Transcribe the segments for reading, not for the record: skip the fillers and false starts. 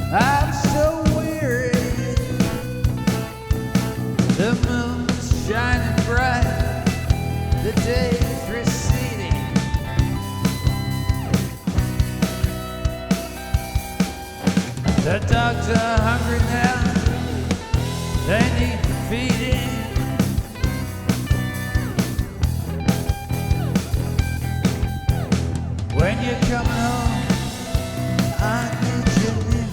I'm so weary. The moon's shining bright, the day's receding. The dogs are hungry now, they need feeding. When you're coming home, I need you near me.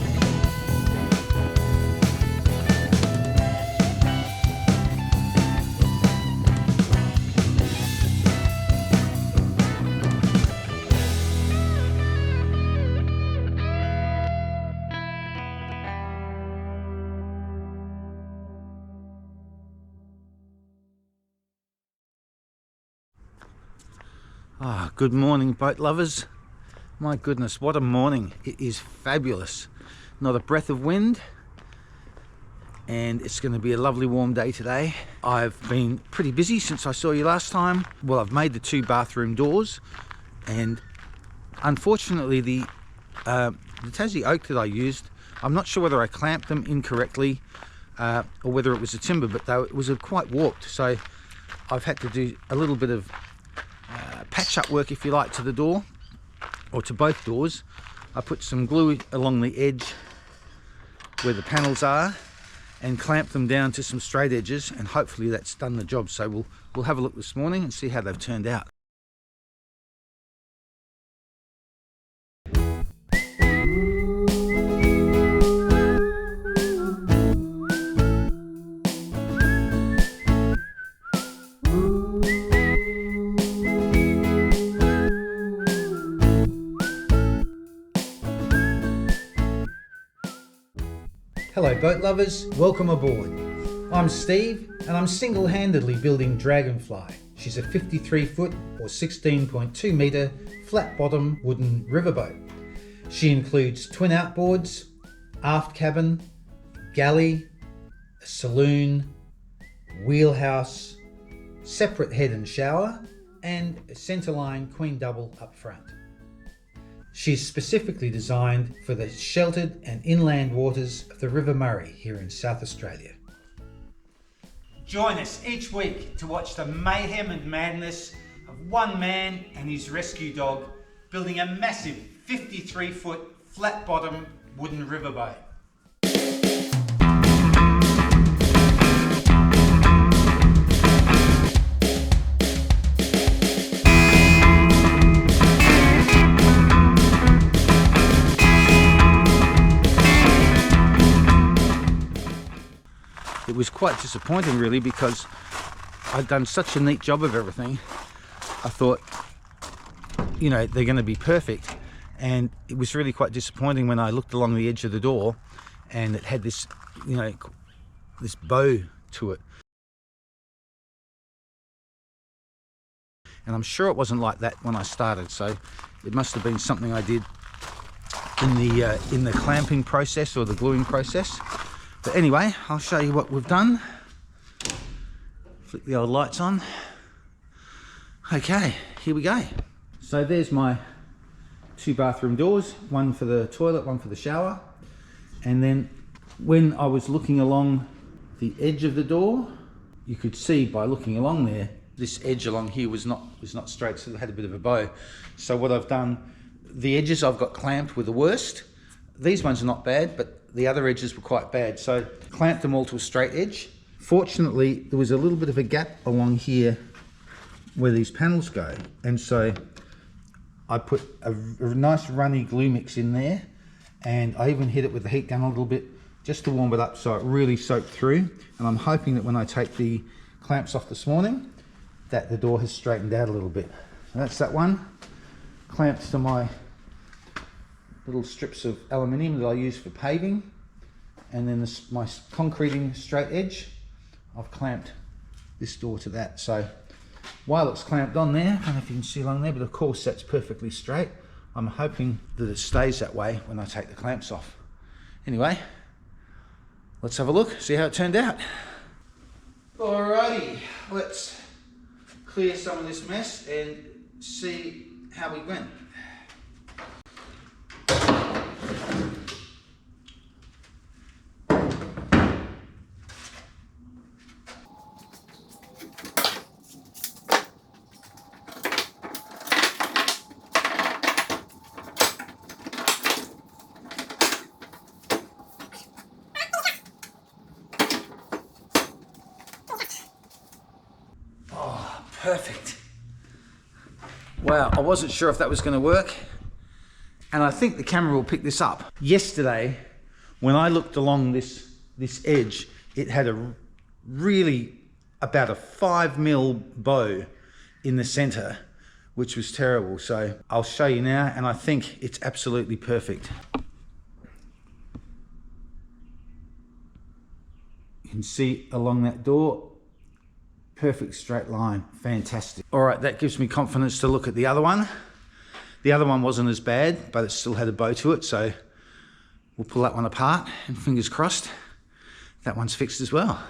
Good morning, boat lovers. My goodness, what a morning. It is fabulous. Not a breath of wind, and it's going to be a lovely warm day today. I've been pretty busy since I saw you last time. Well, I've made the 2 bathroom doors, and unfortunately the Tassie oak that I used, I'm not sure whether I clamped them incorrectly or whether it was a timber, but it was quite warped, so I've had to do a little bit of patch up work, if you like, to the door, or to both doors. I put some glue along the edge where the panels are and clamped them down to some straight edges, and hopefully that's done the job. So we'll have a look this morning and see how they've turned out. Hello boat lovers, welcome aboard. I'm Steve and I'm single-handedly building Dragonfly. She's a 53 foot or 16.2 metre flat bottom wooden riverboat. She includes twin outboards, aft cabin, galley, a saloon, wheelhouse, separate head and shower, and a centerline queen double up front. She's specifically designed for the sheltered and inland waters of the River Murray here in South Australia. Join us each week to watch the mayhem and madness of one man and his rescue dog building a massive 53 foot flat bottom wooden riverboat. It was quite disappointing really, because I'd done such a neat job of everything. I thought, you know, they're going to be perfect, and it was really quite disappointing when I looked along the edge of the door and it had this, you know, this bow to it. And I'm sure it wasn't like that when I started, so it must have been something I did in the clamping process or the gluing process. But anyway, I'll show you what we've done. Flick the old lights on. Okay, here we go. So there's my 2 bathroom doors, one for the toilet, one for the shower. And then when I was looking along the edge of the door, you could see by looking along there, this edge along here was not straight, so it had a bit of a bow. So what I've done, the edges I've got clamped were the worst. These ones are not bad, but the other edges were quite bad, so clamped them all to a straight edge. Fortunately, there was a little bit of a gap along here where these panels go, and so I put a nice runny glue mix in there, and I even hit it with the heat gun a little bit just to warm it up so it really soaked through. And I'm hoping that when I take the clamps off this morning, that the door has straightened out a little bit. And that's that one, clamped to my little strips of aluminium that I use for paving, and then my concreting straight edge, I've clamped this door to that. So while it's clamped on there, I don't know if you can see along there, but of course that's perfectly straight. I'm hoping that it stays that way when I take the clamps off. Anyway, let's have a look, see how it turned out. Alrighty, let's clear some of this mess and see how we went. perfect. Wow, I wasn't sure if that was going to work, and I think the camera will pick this up. Yesterday, when I looked along this edge, it had about a 5mm bow in the center, which was terrible. So I'll show you now, and I think it's absolutely perfect. You can see along that door, perfect straight line, fantastic. All right, that gives me confidence to look at the other one. The other one wasn't as bad, but it still had a bow to it, so we'll pull that one apart, and fingers crossed, that one's fixed as well.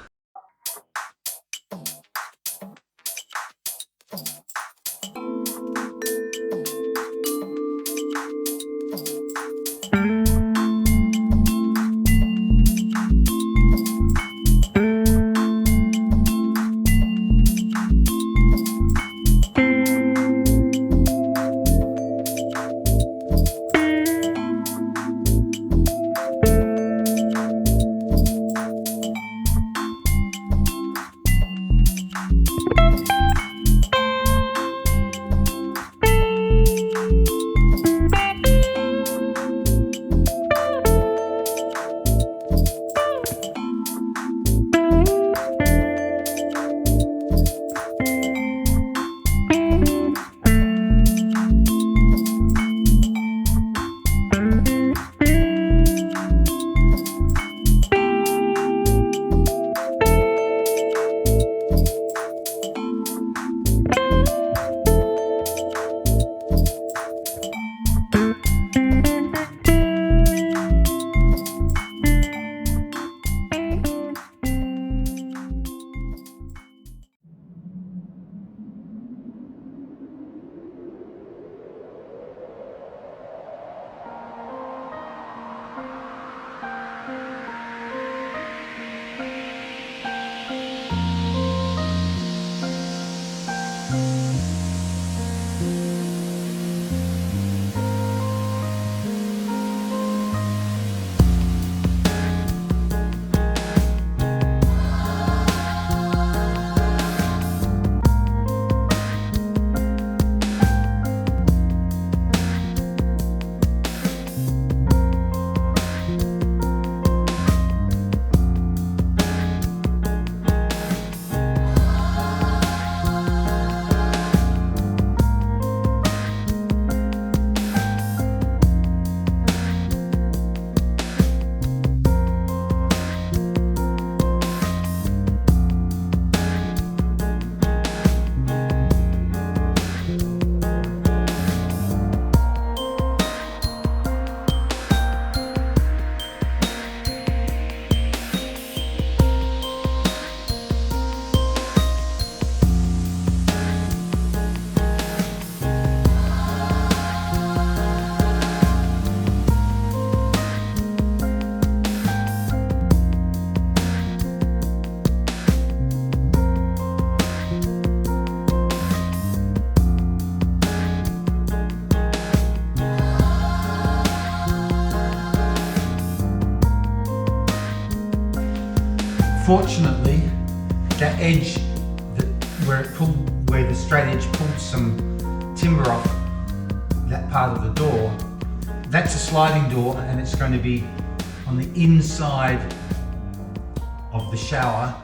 Fortunately, that edge where the straight edge pulled some timber off that part of the door, that's a sliding door, and it's going to be on the inside of the shower,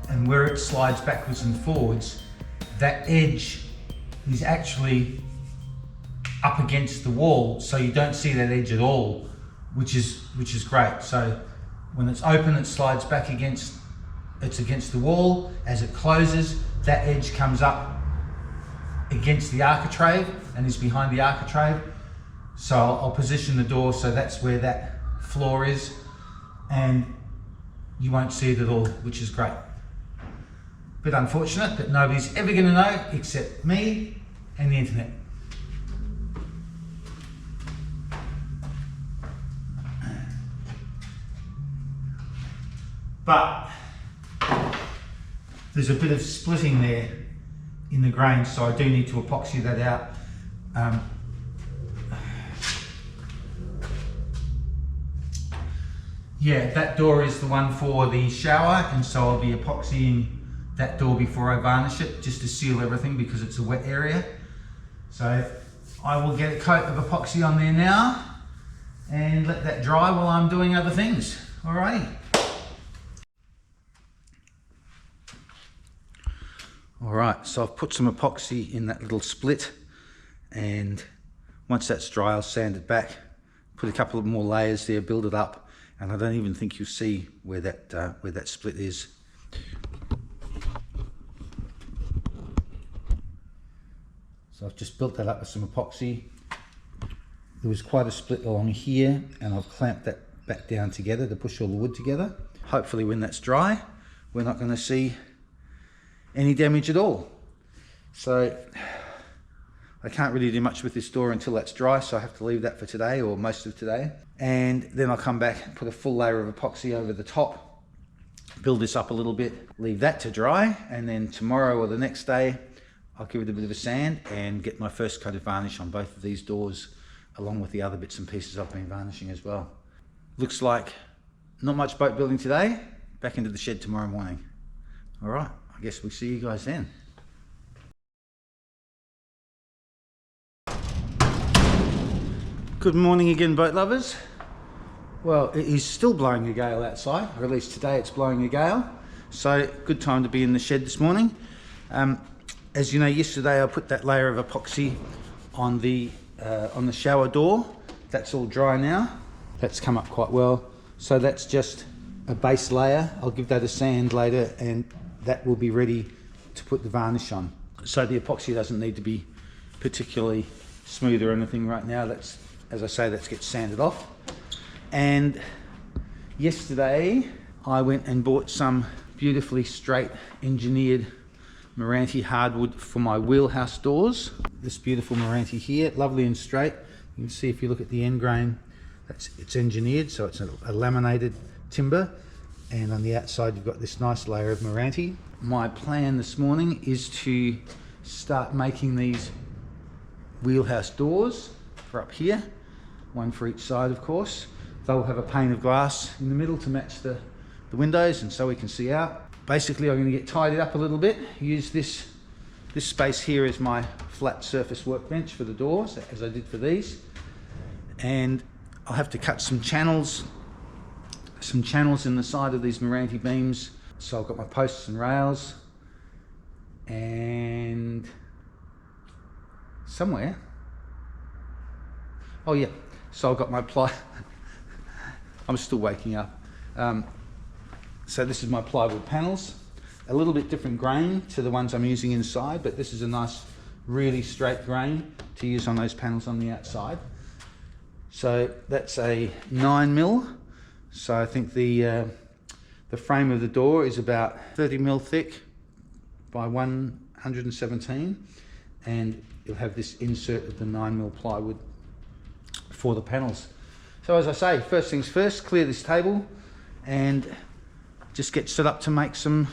and where it slides backwards and forwards, that edge is actually up against the wall, so you don't see that edge at all, which is great. So when it's open, it slides back against the wall. As it closes, that edge comes up against the architrave and is behind the architrave. So I'll position the door so that's where that floor is, and you won't see it at all, which is great. Bit unfortunate, but nobody's ever going to know except me and the internet. But there's a bit of splitting there in the grain, so I do need to epoxy that out. Yeah, that door is the one for the shower, and so I'll be epoxying that door before I varnish it, just to seal everything because it's a wet area. So I will get a coat of epoxy on there now and let that dry while I'm doing other things. Alrighty. Alright, so I've put some epoxy in that little split, and once that's dry I'll sand it back, put a couple of more layers there, build it up, and I don't even think you'll see where that split is. So I've just built that up with some epoxy. There was quite a split along here, and I've clamped that back down together to push all the wood together. Hopefully when that's dry, we're not going to see any damage at all. So I can't really do much with this door until that's dry, so I have to leave that for today, or most of today. And then I'll come back and put a full layer of epoxy over the top, build this up a little bit, leave that to dry, and then tomorrow or the next day I'll give it a bit of a sand and get my first coat of varnish on both of these doors, along with the other bits and pieces I've been varnishing as well. Looks like not much boat building today, back into the shed tomorrow morning. All right, I guess we'll see you guys then. Good morning again, boat lovers. Well, it is still blowing a gale outside, or at least today it's blowing a gale. So good time to be in the shed this morning. As you know, yesterday I put that layer of epoxy on the shower door. That's all dry now. That's come up quite well. So that's just a base layer. I'll give that a sand later, and that will be ready to put the varnish on. So the epoxy doesn't need to be particularly smooth or anything right now. That's, as I say, let's get sanded off. And yesterday I went and bought some beautifully straight engineered Meranti hardwood for my Wheelhouse doors. This beautiful Meranti here, lovely and straight. You can see if you look at the end grain, it's engineered, so it's a laminated timber, and on the outside you've got this nice layer of Meranti. My plan this morning is to start making these Wheelhouse doors for up here, one for each side of course. They'll have a pane of glass in the middle to match the windows, and so we can see out. Basically I'm going to get tidied up a little bit, use this space here as my flat surface workbench for the doors, as I did for these, and I'll have to cut some channels in the side of these Meranti beams. So I've got my posts and rails, and somewhere, oh yeah, so I've got my ply. I'm still waking up. So this is my plywood panels, a little bit different grain to the ones I'm using inside, but this is a nice really straight grain to use on those panels on the outside. So that's a 9mm. So I think the frame of the door is about 30mm thick by 117, and you'll have this insert of the 9mm plywood for the panels. So as I say, first things first, clear this table and just get set up to make some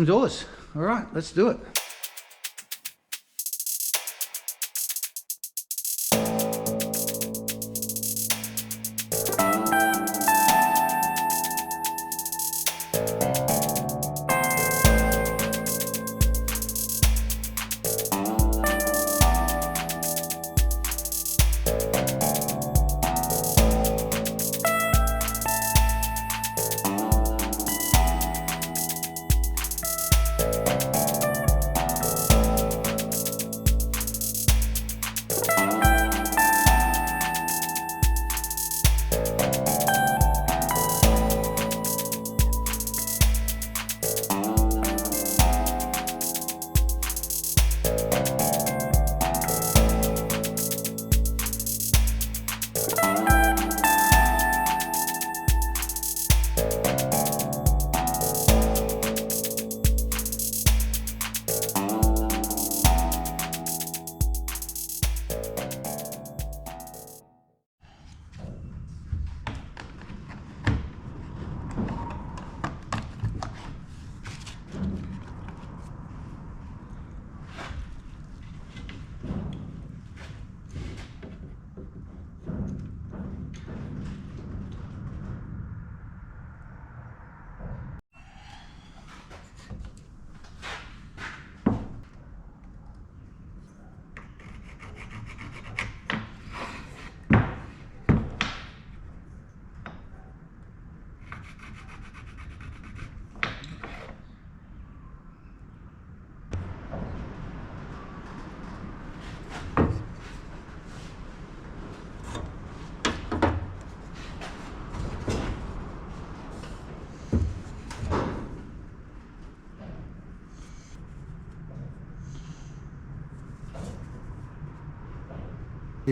doors. All right, let's do it.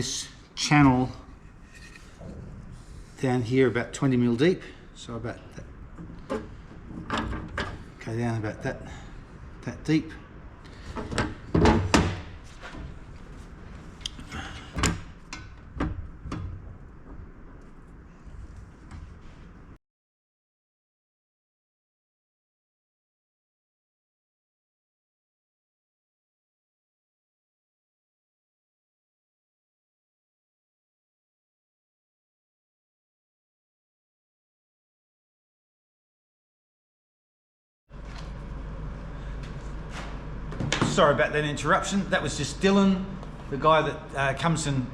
this channel down here about 20 mil deep, so about that, go down about that deep. Sorry about that interruption. That was just Dylan, the guy that comes and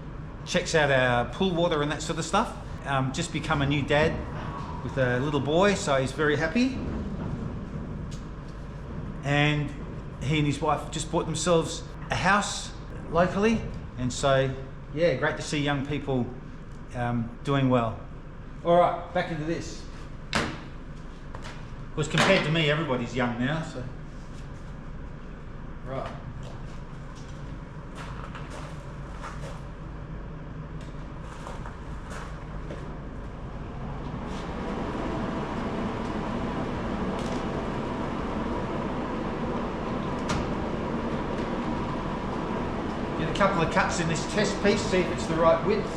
checks out our pool water and that sort of stuff. Just become a new dad with a little boy, so he's very happy. And he and his wife just bought themselves a house locally, and so yeah, great to see young people doing well. All right, back into this. Because compared to me, everybody's young now, so. Right. Get a couple of cuts in this test piece, see if it's the right width.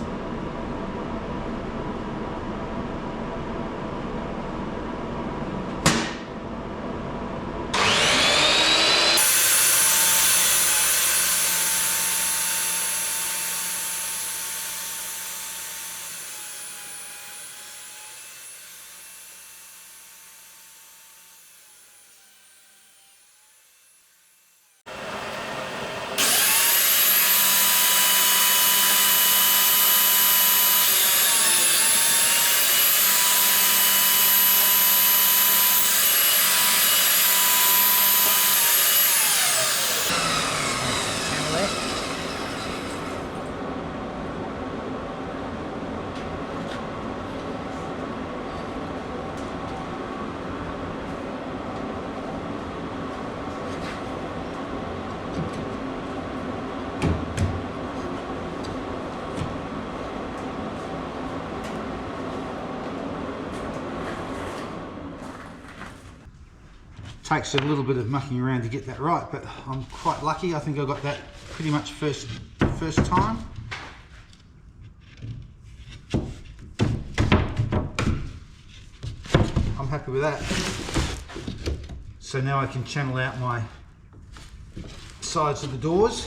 Takes a little bit of mucking around to get that right, but I'm quite lucky. I think I got that pretty much first time. I'm happy with that. So now I can channel out my sides of the doors.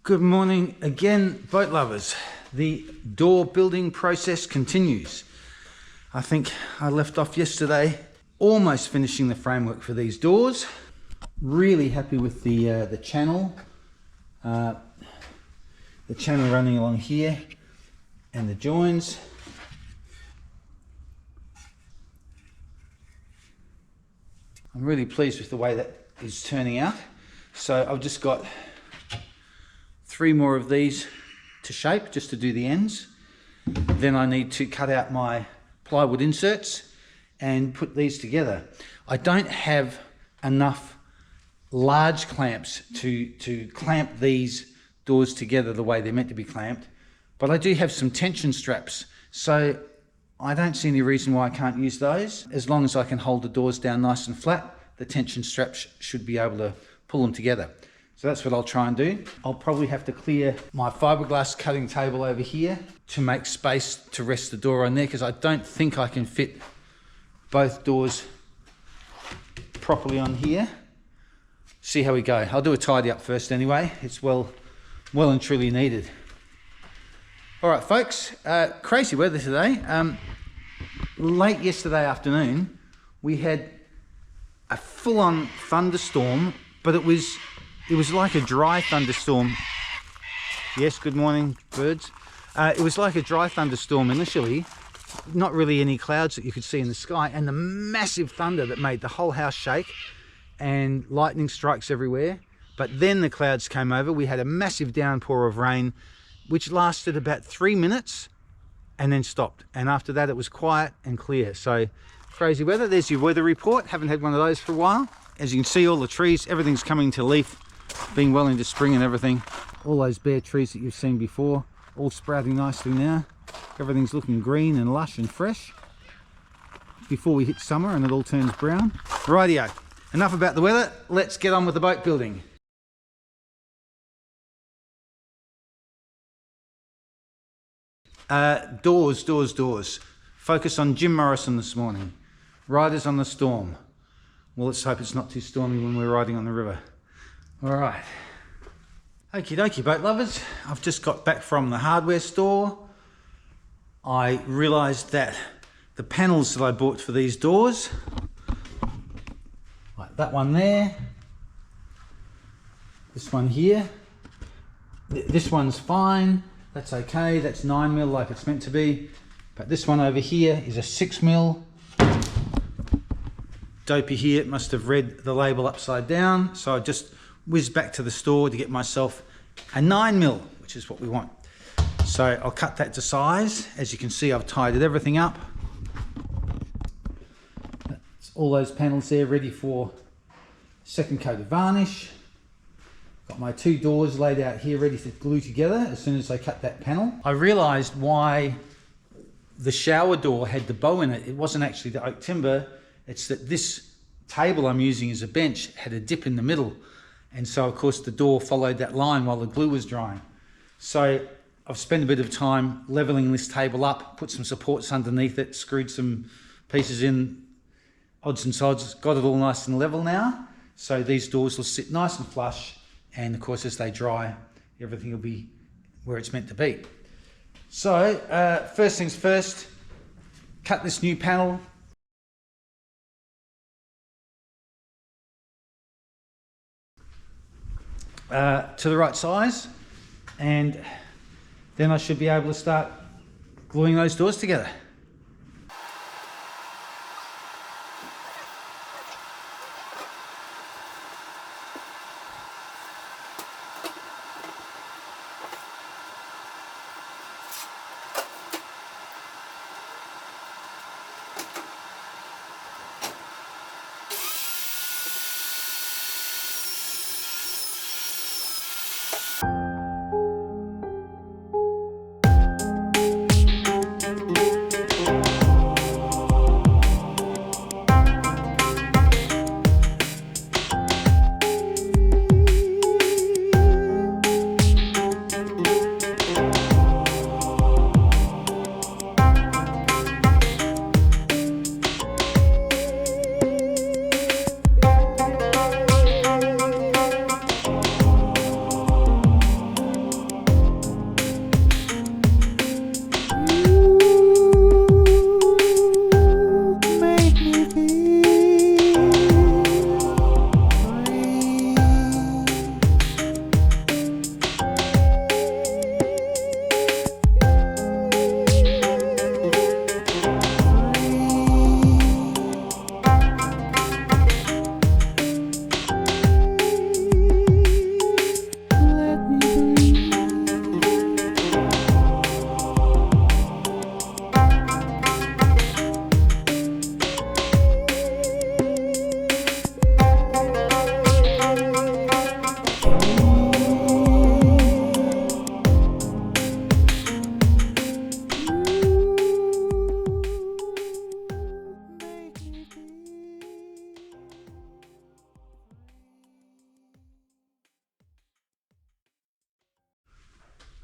Good morning again, boat lovers. The door building process continues. I think I left off yesterday almost finishing the framework for these doors. Really happy with the channel. The channel running along here and the joins. I'm really pleased with the way that is turning out. So I've just got 3 more of these to shape, just to do the ends. then I need to cut out my plywood inserts and put these together. I don't have enough large clamps to clamp these doors together the way they're meant to be clamped, but I do have some tension straps, so I don't see any reason why I can't use those. As long as I can hold the doors down nice and flat, the tension straps should be able to pull them together. So that's what I'll try and do. I'll probably have to clear my fiberglass cutting table over here to make space to rest the door on there, because I don't think I can fit both doors properly on here. See how we go. I'll do a tidy up first anyway. It's well and truly needed. All right, folks, crazy weather today. Late yesterday afternoon, we had a full-on thunderstorm, but it was like a dry thunderstorm. Yes, good morning, birds. It was like a dry thunderstorm initially, not really any clouds that you could see in the sky, and the massive thunder that made the whole house shake, and lightning strikes everywhere. But then the clouds came over. We had a massive downpour of rain, which lasted about 3 minutes and then stopped. And after that, it was quiet and clear. So crazy weather. There's your weather report. Haven't had one of those for a while. As you can see, all the trees, everything's coming to leaf, being well into spring and everything. All those bare trees that you've seen before, all sprouting nicely now. Everything's looking green and lush and fresh before we hit summer and it all turns brown. Rightio, enough about the weather. Let's get on with the boat building. Doors. Focus on Jim Morrison this morning. Riders on the storm. Well, let's hope it's not too stormy when we're riding on the river. All right. Okie dokie, boat lovers. I've just got back from the hardware store. I realised that the panels that I bought for these doors, like that one there, this one here, this one's fine. That's okay, that's 9mm like it's meant to be. But this one over here is a 6mm. Dopey here must have read the label upside down. So I just whizzed back to the store to get myself a 9mm, which is what we want. So I'll cut that to size. As you can see, I've tidied everything up. That's all those panels there ready for second coat of varnish. Got my two doors laid out here ready to glue together as soon as I cut that panel. I realised why the shower door had the bow in it. It wasn't actually the oak timber. It's that this table I'm using as a bench had a dip in the middle. And so of course the door followed that line while the glue was drying. So I've spent a bit of time leveling this table up, put some supports underneath it, screwed some pieces in, odds and sods, got it all nice and level now. So these doors will sit nice and flush. And of course, as they dry, everything will be where it's meant to be. So first things first, cut this new panel. To the right size, and then I should be able to start gluing those doors together.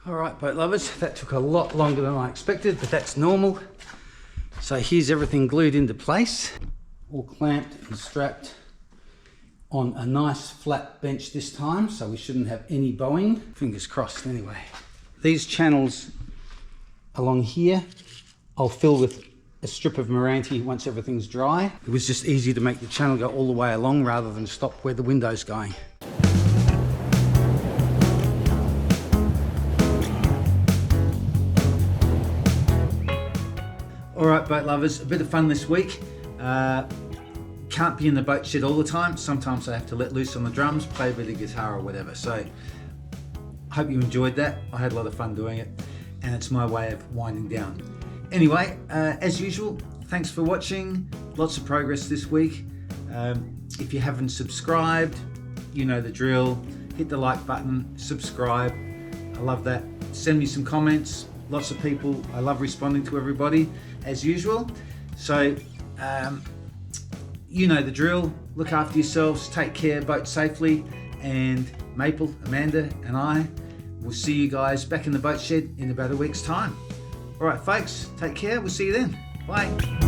All right, boat lovers, that took a lot longer than I expected, but that's normal. So here's everything glued into place, all clamped and strapped on a nice flat bench this time, so we shouldn't have any bowing. Fingers crossed anyway. These channels along here, I'll fill with a strip of Meranti once everything's dry. It was just easy to make the channel go all the way along rather than stop where the window's going. All right, boat lovers, a bit of fun this week. Can't be in the boat shed all the time. Sometimes I have to let loose on the drums, play a bit of guitar or whatever. So, hope you enjoyed that. I had a lot of fun doing it, and it's my way of winding down. Anyway, as usual, thanks for watching. Lots of progress this week. If you haven't subscribed, you know the drill. Hit the like button, subscribe. I love that. Send me some comments. Lots of people. I love responding to everybody, as usual. So, you know the drill. Look after yourselves, take care, boat safely, and Maple, Amanda, and I will see you guys back in the boat shed in about a week's time. All right, folks, take care. We'll see you then. Bye.